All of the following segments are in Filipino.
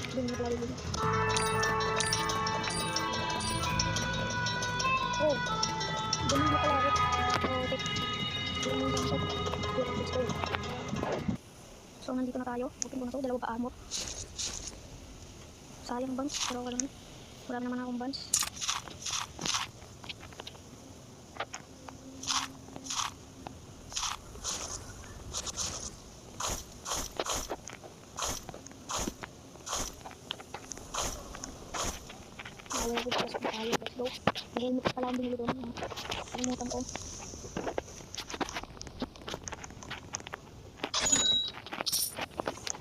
Doon na pala yun. Oh, doon na pala ako. Oh, tek. Doon na yung shot. Let's go. So, nandito na tayo. Open ko na to. Dalawa pa armor. Sayang bands. Pero wala naman. Wala naman akong bands. Wala ko pasok na tayo. Let's go. May helmet pala ang binili doon. Kalimutan ko.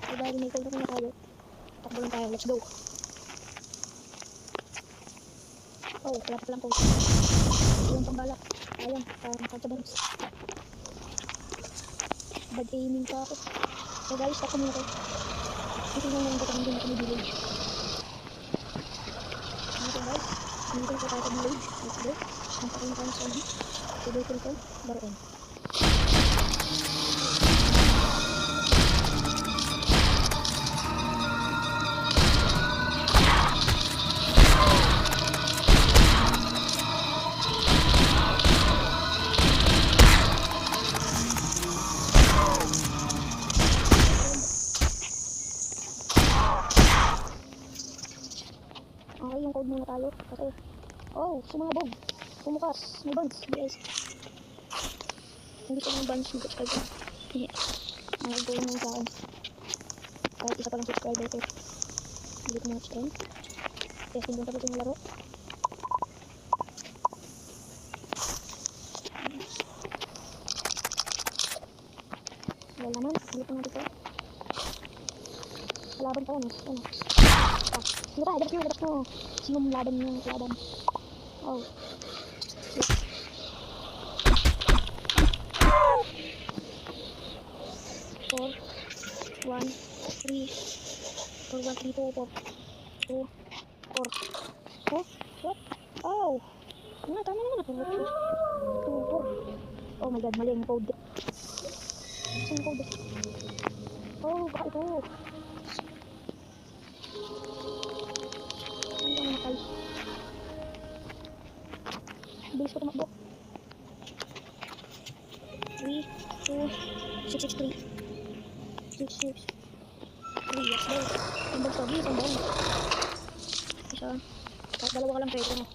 So dahil may cold na tayo, takbo lang tayo. Let's go. Oh, wala pa palang cold. Yung pambala. Ayun, nakagsa bands. Bad aiming pa ako. So guys, takbo muna ko. Ito lang naman ko hindi na kami village. Dito guys, dito na tayo sa village. Let's go. Ang pakin tayo sa ano. Tuloy ko ito, baroon. Okay, yung code muna tayo. Kasi, oh, sumabog. Pumukas. May bands, guys. Hindi ko yung bands yung subscribe ko. Nakagulong na yung sa akin. Kahit isa palang subscriber ko. Hindi ko muna stream. Testing doon tapos yung laro. Wala naman. Ulit na dito. Laban pa yan. Ano? Sino ka? Labas mo. Sinong laban yung laban? Oh. Four, 1, 3, 4, 1, 3, 2, 4, 2, 4. Oh, what? Oh! Ano, tama naman ako. 2, 4. Oh my god, mali yung code. Saan yung code? Oh, baka ito. Bilis ko tumakbo. 3, 2, 6, 6, 3. 6, 6, 3. Yes, go. Tambang sogi, tambang. Isa. Kahit dalawa ka lang pwede mo.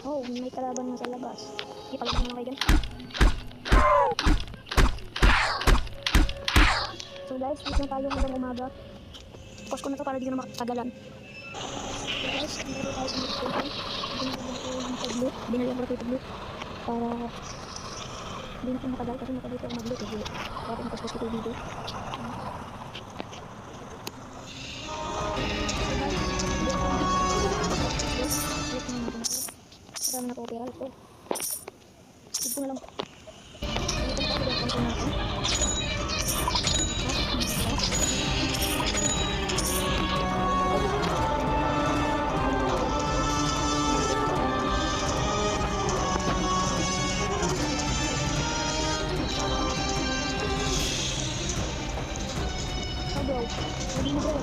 Oh, may kalaban na sa labas. Hindi pala naman kayo dyan. So guys, please na tayo hanggang umaga. Pause ko na to para di ko na makatagalan. So guys, nandito tayo sa next station. Binigyan ko yung tag-loot. Binigyan ko na yung tag-loot. Para hindi na ko matagal kasi makadito ako mag-loot. Para napaspas ko yung video. Marami na po pera. Let's go. Skip ko na lang. Dito na tayo. Dito na tayo. Bro, hindi mo bro.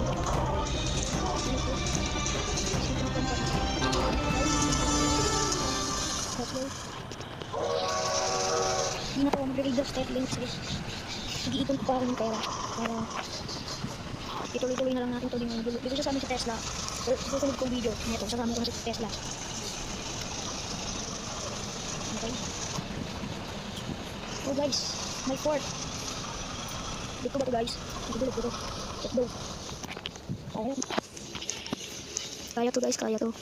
Hindi na ako mag-read of step links. Nag-iipon ko pa ako ng pera para ituloy-tuloy na lang natin ito din yung dito siya sa amin sa Tesla. Susunod kong video nito, sasama ko na sa Tesla. Okay. Oh guys, my fort. Dito ba ito guys? Dito. Let's go. Kaya to guys, kaya to.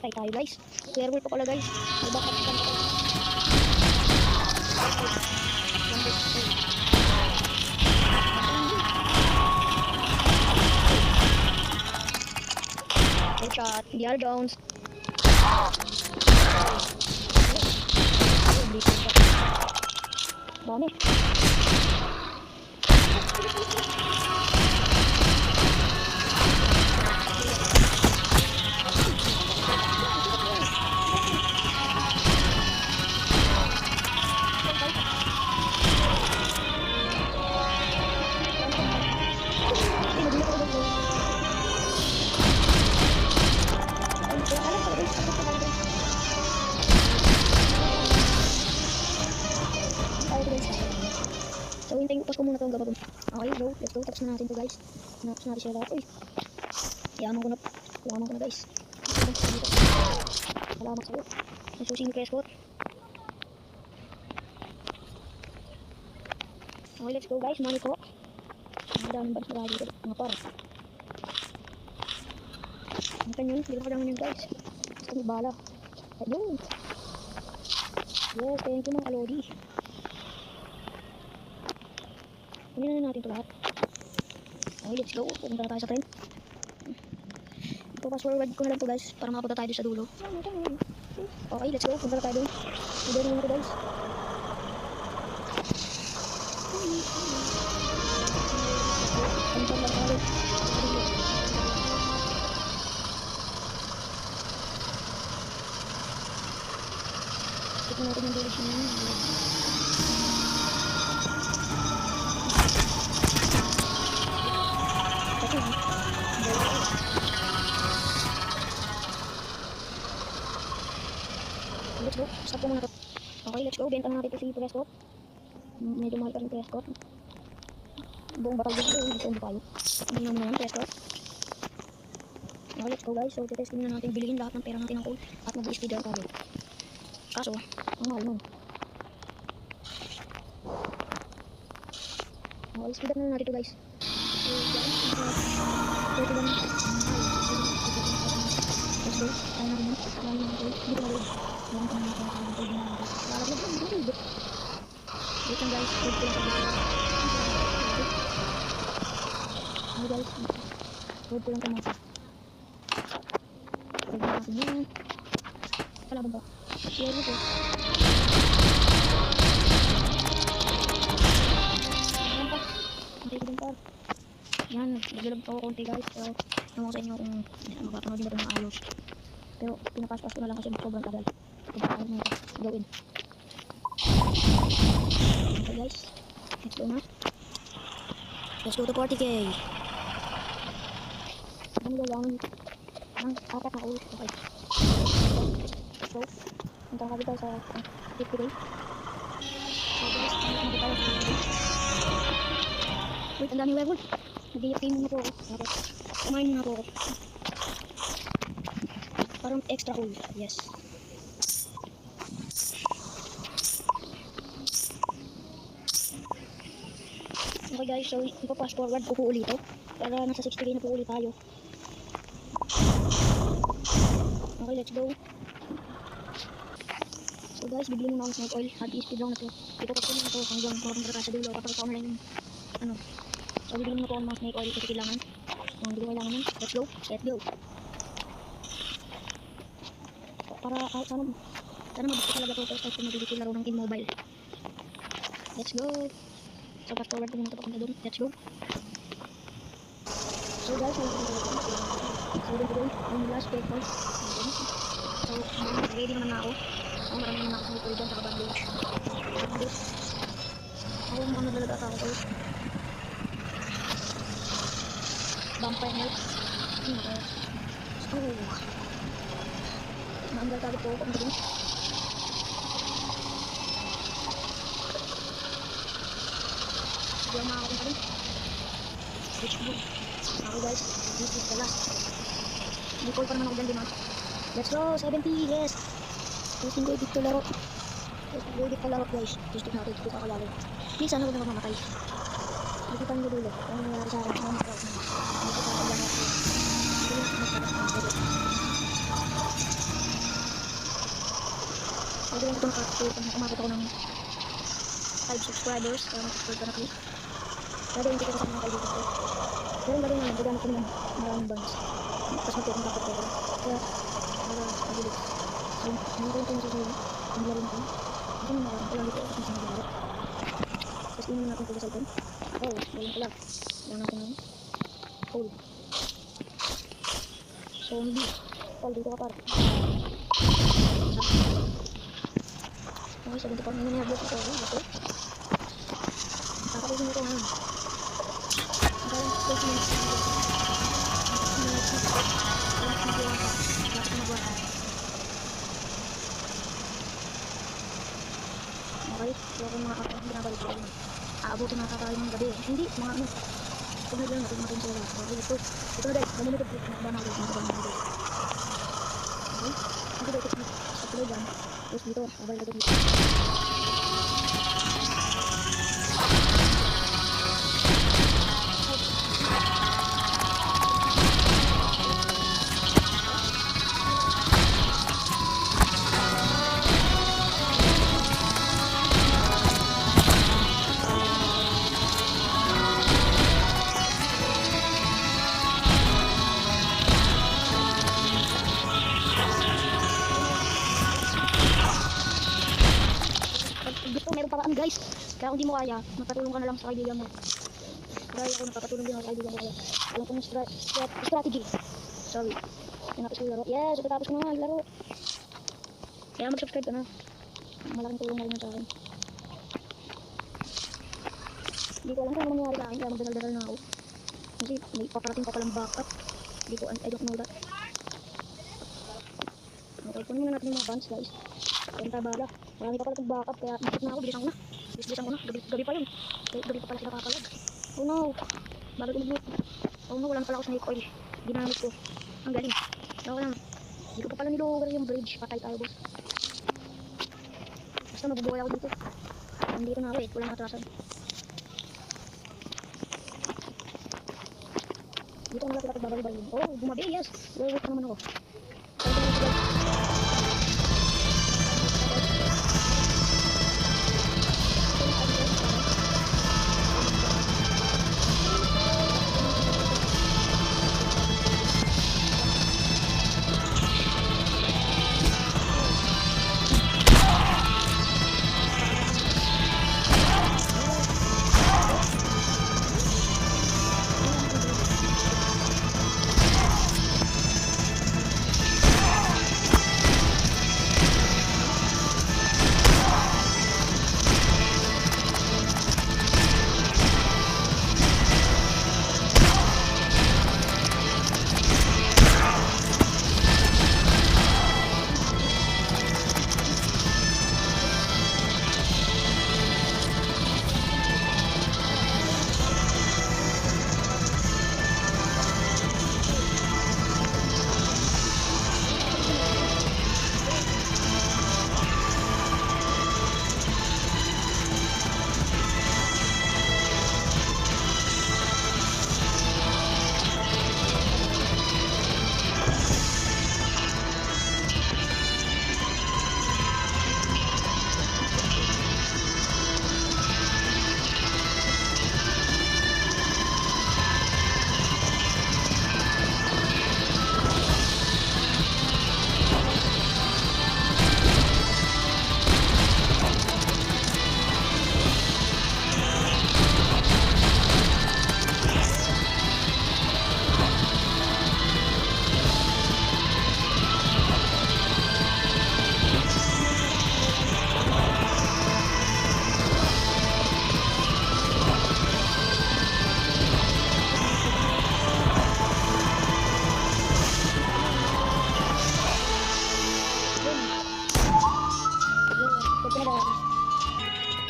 patay tayo guys. Werewolf pa pala guys. May backup plan pa. Headshot. Hindi are downs. Dami. So, hintayin ko muna ito ang gabagong. Okay, go. Let's go. Tapos na natin ito guys. Tapos natin siya lahat. Uy. Yaman ko na. Yaman ko na guys. Salamat sa'yo. Nasusin yung escort. Okay, let's go guys. Money ko. Ang daming bags na dito. Mga par. Makan yun. Hindi ko kailangan yun guys. Basta may bala. Ayun. Yes, thank you mga kalodi. Kunin na natin ito lahat. Okay, let's go. Pupunta na tayo sa train. Ito, fast forward ko na lang ito guys para makapunta tayo doon sa dulo. Okay, let's go. Pupunta na tayo doon. Pwede rin ito guys. Pupunta na tayo. Ito natin yung village niya. Let's go. Stop ko muna ito. Okay, let's go. Benta na natin ito si Prescott. Medyo mahal pa rin Prescott. Buong batag dito. Hindi ko tayo. Hindi naman naman Prescott. Okay, let's go guys. So, testing na natin. Bilihin lahat ng pera natin ng coal. At mag-i-speed run tayo. Kaso, ang mahal nun. Okay, speed up na natin ito guys. So, let's go. Kaya natin yun. Kaya natin yun. Hindi ko na-load. Meron kami natin. Lalaglag lang. Hindi ko. Wait lang guys. Wait ko lang sa video. Okay guys. Wait ko lang sa masa. Wait lang natin yun. Kalaban ba? Share mo po. Ayan pa. Antay ko din pa. Yan. Naglalag pa ako konti guys. Pero naman ko sa inyo kung mapapanood din ba ito ng ayos. Pero pinapas-pas ko na lang kasi sobrang tagal. Kaya na ito gawin. Okay guys. Let's go na. Let's go to 40k. Ano gawin dito? Ang apat na ulit. Okay. Let's go. Punta kami tayo sa 50k. So guys, punta tayo sa 50k. Wait, ang daming werewolf. Nag-i-team muna po ako. Okay. Kumain muna po ako. Parang extra hole. Yes. Okay guys, so ipa-fast forward ko po ulit ito. Para nasa 60k na po ulit tayo. Okay, let's go. So guys, bibili muna ako ng snake oil at i-speed lang na ito. Ipapag ko na ito hanggang makapunta tayo sa dulo. Kapag ikaw na lang yung ano. So bibili muna po ako ng mga snake oil kasi kailangan. Kung hindi ko kailangan nun, let's go. Let's go. Para sana mabukto talaga ito tapos kung mabilis yung laro ng Immobile. Let's go. So fast forward ko muna ito papunta doon. Let's go. So guys, so yung last checkpoint. So ready naman na ako. So marami naman ako nito dyan sa kabandage. Ako mga naglalag ata ako. Vampire Knight. Oh. Maanggal tayo po kung dito. Sige ang makakapunta rin. Switch blue. Okay guys, this is the last. Hindi call pa naman ako dyan din. Let's go, 70, yes. Testing ko edit to laro. Testing ko edit to laro guys. Testing natin, ito kakalaro. Minsan ako na mamamatay. Hindi pa nyo dulo. Ano nangyari sa akin? Hindi pa ako lang ako. Hindi na ako magpapasang. Pwede lang ito umabot ako ng 5 subscribers. Kaya mag-subscribe ka na kayo. Gagawin ko ito sa mga kaibigan ko. Pero ang gagawin namin, gagamit kami ng maraming bands. Tapos magtutong kapag ko. Kaya, mabilis. So, meron ko yung susunod. Ang laro natin. Ito yung nakarang ko lang dito. Tapos yung laro. Tapos inumin natin ito sa cellphone. Oh, galing pala. Kailangan natin ng hold. Zombie. Tol, dito ka par. Okay, 70 pa. Ngayon na i-upload ito. Okay. Kakapusin ito ngayon. Ang parang 20 minutes. Okay, so kung mga kapag binabalik ko aabutin mga kakain ng gabi. Hindi, mga ano. Kung naglang natin natin sila. Okay, ito na guys. Namunitod ko. Nakabama ko. Okay, hindi ba ito sa tuloy dyan. Tapos dito, abay lagay dito. Gusto meron paraan guys. Kaya kung di mo kaya, magpatulong ka na lang sa kaibigan mo. Kaya ako napapatulong din ako sa kaibigan ko kaya. Alam ko yung strategy. Sorry. Tinapos ko yung laro. Yes, tapos ko na nga yung laro. Kaya mag-subscribe ka na. Malaking tulong na rin yun sa akin. Hindi ko alam kung ano mangyari sa akin. Kaya magdadal-dadal na ako. Kasi may paparating pa palang backup. Hindi ko, I don't know that. Okay, kunin muna natin yung mga bands guys. Kaya tabala. Marami pa pala itong backup kaya nakit na ako, bilisan ko na. Bilisan ko na, gabi pa yun. Gabi pa pala sila kakalag. Oh no, bago umiglit. Oh no, wala na pala ako snake oil. Ginamit ko. Ang galing. Okay lang. Hindi ko pa pala nilugar yung bridge. Patay tayo boss. Basta mabubuhay ako dito. Nandito na ako eh, walang atrasan. Dito na lang sila pagbabalik-balik. Oh, gumabi, yes. Wait pa naman ako.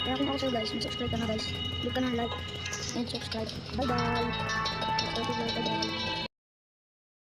Kaya kung ako sa'yo guys, mag-subscribe ka na guys. Click ka na like and subscribe. Bye bye. Bye bye.